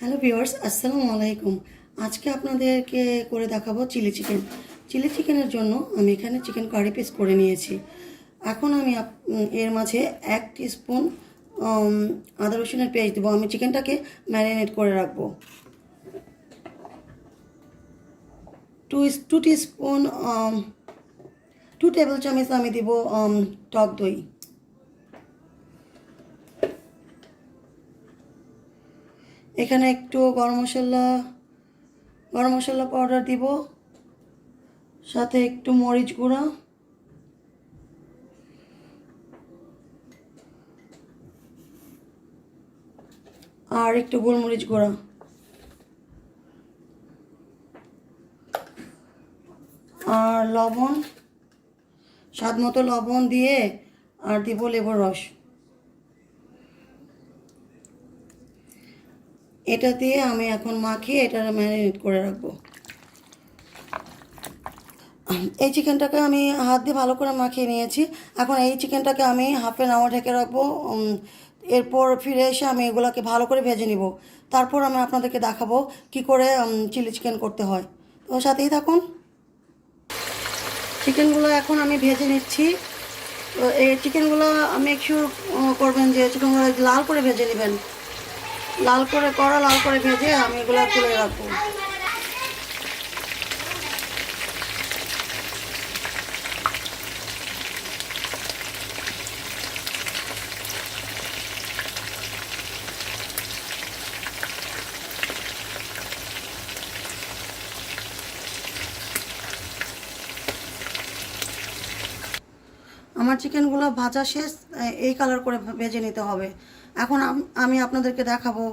Hello viewers, আসসালামু আলাইকুম। আজকে আপনাদেরকে করে দেখাবো চিলি চিকেন। চিলি চিকেনের জন্য আমি এখানে চিকেন কারি পিস করে নিয়েছি। এখন আমি এর মাঝে 1 টিস্পুন আদা রসুনের পেস্ট দেবো। আমি চিকেনটাকে ম্যারিনেট করে রাখবো। 2 টিস্পুন 2 টেবিল চামচ আমি দিব টক দই। এখানে একটু গরম মশলা পাউডার দিব, সাথে একটু মরিচ গুঁড়া, আর একটু গোলমরিচ গুঁড়া, আর লবণ, স্বাদ মতো লবণ দিয়ে, আর দিব লেবুর রস। এটা দিয়ে আমি এখন মাখিয়ে এটা ম্যারিনেট করে রাখবো। এই চিকেনটাকে আমি হাত দিয়ে ভালো করে মাখিয়ে নিয়েছি। এখন এই চিকেনটাকে আমি হাফ অ্যান আওয়ার ঢেকে রাখবো। এরপর ফিরে এসে আমি এগুলোকে ভালো করে ভেজে নিব। তারপর আমি আপনাদেরকে দেখাবো কি করে চিলি চিকেন করতে হয়। তো সাথেই থাকুন। চিকেনগুলো এখন আমি ভেজে নিচ্ছি। তো এই চিকেনগুলো মেক শিওর করবেন যে চিকেনগুলো লাল করে ভেজে নেবেন। লাল করে ভেজে আমি এগুলো তুলে রাখবো। আমার চিকেনগুলো ভাজা শেষ, এই কালার করে ভেজে নিতে হবে। এখন আমি আপনাদেরকে দেখাবো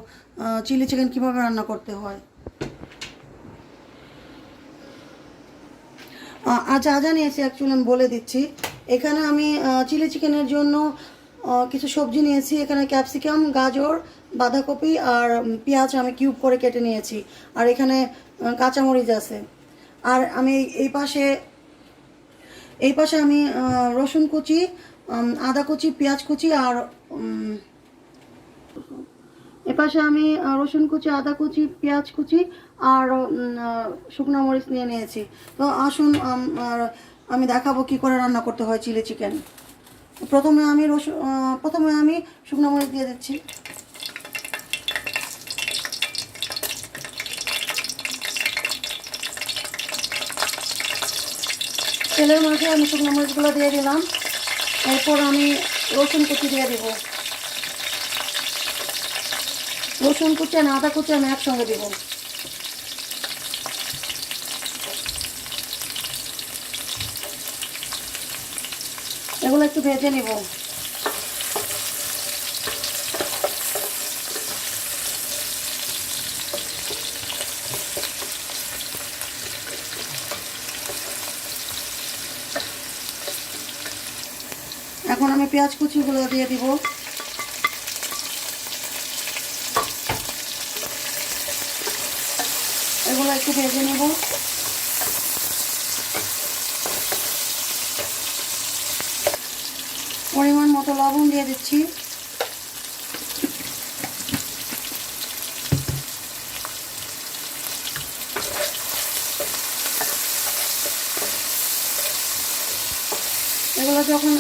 চিলি চিকেন কীভাবে রান্না করতে হয়। যা যা নিয়েছি অ্যাকচুয়ালি আমি বলে দিচ্ছি। এখানে আমি চিলি চিকেনের জন্য কিছু সবজি নিয়েছি। এখানে ক্যাপসিকাম, গাজর, বাঁধাকপি আর পেঁয়াজ আমি কিউব করে কেটে নিয়েছি। আর এখানে কাঁচামরিচ আছে। আর আমি এই পাশে আমি রসুন কুচি, আদা কুচি, পেঁয়াজ কুচি আর এপাশে আমি রসুন কুচি, আদা কুচি, পেঁয়াজ কুচি আর শুকনো মরিচ নিয়ে নিয়েছি। তো আসুন আমি দেখাবো কি করে রান্না করতে হয় চিলি চিকেন। প্রথমে আমি শুকনো মরিচ দিয়ে দিচ্ছি। তেলের মাঝে আমি শুকনো মরিচগুলো দিয়ে দিলাম। এরপর আমি রসুন কুচি দিয়ে দিব। রসুন কুচি আর আদা কুচি আমি একসঙ্গে দিব। এগুলো একটু ভেজে নিব। এখন আমি পেঁয়াজ কুচিগুলো দিয়ে দিব। এগুলো একটু ভেজে নেব। পরিমাণ মতো লবণ দিয়ে দিচ্ছি। এগুলো যখন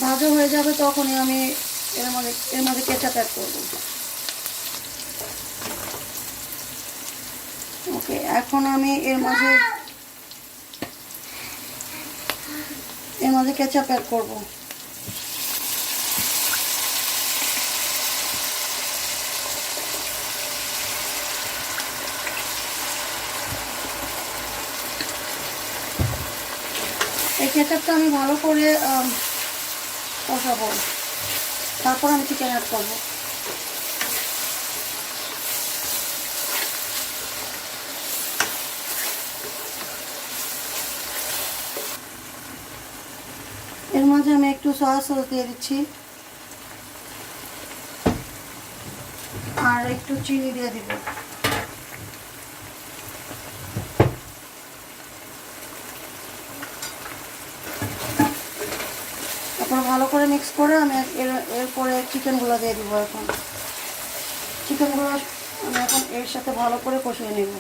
ভাজা হয়ে যাবে তখনই আমি এর মধ্যে কেচাপ অ্যাড করব। ওকে, এখন আমি এর মাঝে কেচাপ অ্যাড করব। এই কেচাপটা আমি ভালো করে কষাবো, তারপর আমি চিকেন অ্যাড করবো। এর মাঝে আমি একটু সয়া সস দিয়ে দিচ্ছি আর একটু চিনি দিয়ে দিব। তারপর ভালো করে মিক্স করে আমি এরপরে চিকেনগুলো দিয়ে দিব। এখন চিকেনগুলো আমি এখন এর সাথে ভালো করে কষিয়ে নেব।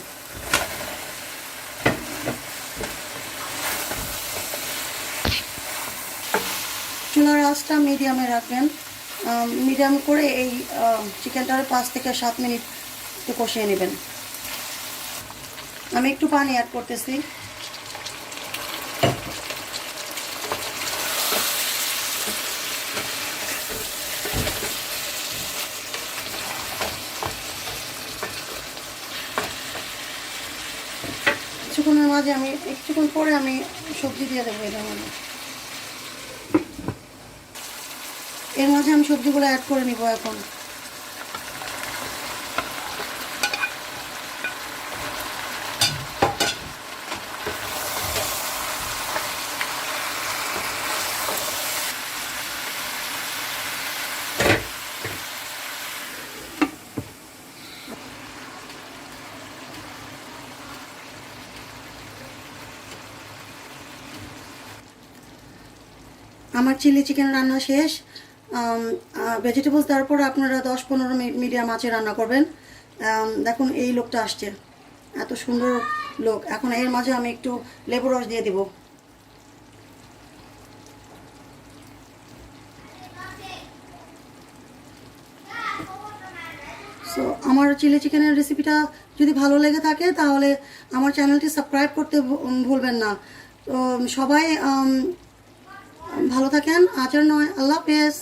চুলার আঁচটা মিডিয়ামে রাখবেন। মিডিয়াম করে এই চিকেনটার 5 থেকে 7 মিনিট একটু কষিয়ে নেবেন। আমি একটু পানি অ্যাড করতেছি। কিছুক্ষণের মাঝে কিছুক্ষণ পরে আমি সবজি দিয়ে দেবো এটার মধ্যে। এর মাঝে আমি সবজিগুলো অ্যাড করে নিব এখন। আমার চিলি চিকেন রান্না শেষ। ভেজিটেবলস দেওয়ার পর আপনারা 10-15 মিনিট মিডিয়াম আঁচে রান্না করবেন। দেখুন এই লোকটা আসছে, এত সুন্দর লোক। এখন এর মাঝে আমি একটু লেবু রস দিয়ে দিব। সো আমার চিলি চিকেনের রেসিপিটা যদি ভালো লেগে থাকে তাহলে আমার চ্যানেলটি সাবস্ক্রাইব করতে ভুলবেন না। তো সবাই ভালো থাকেন। আজ আর নয়, আল্লাহ হাফেজ।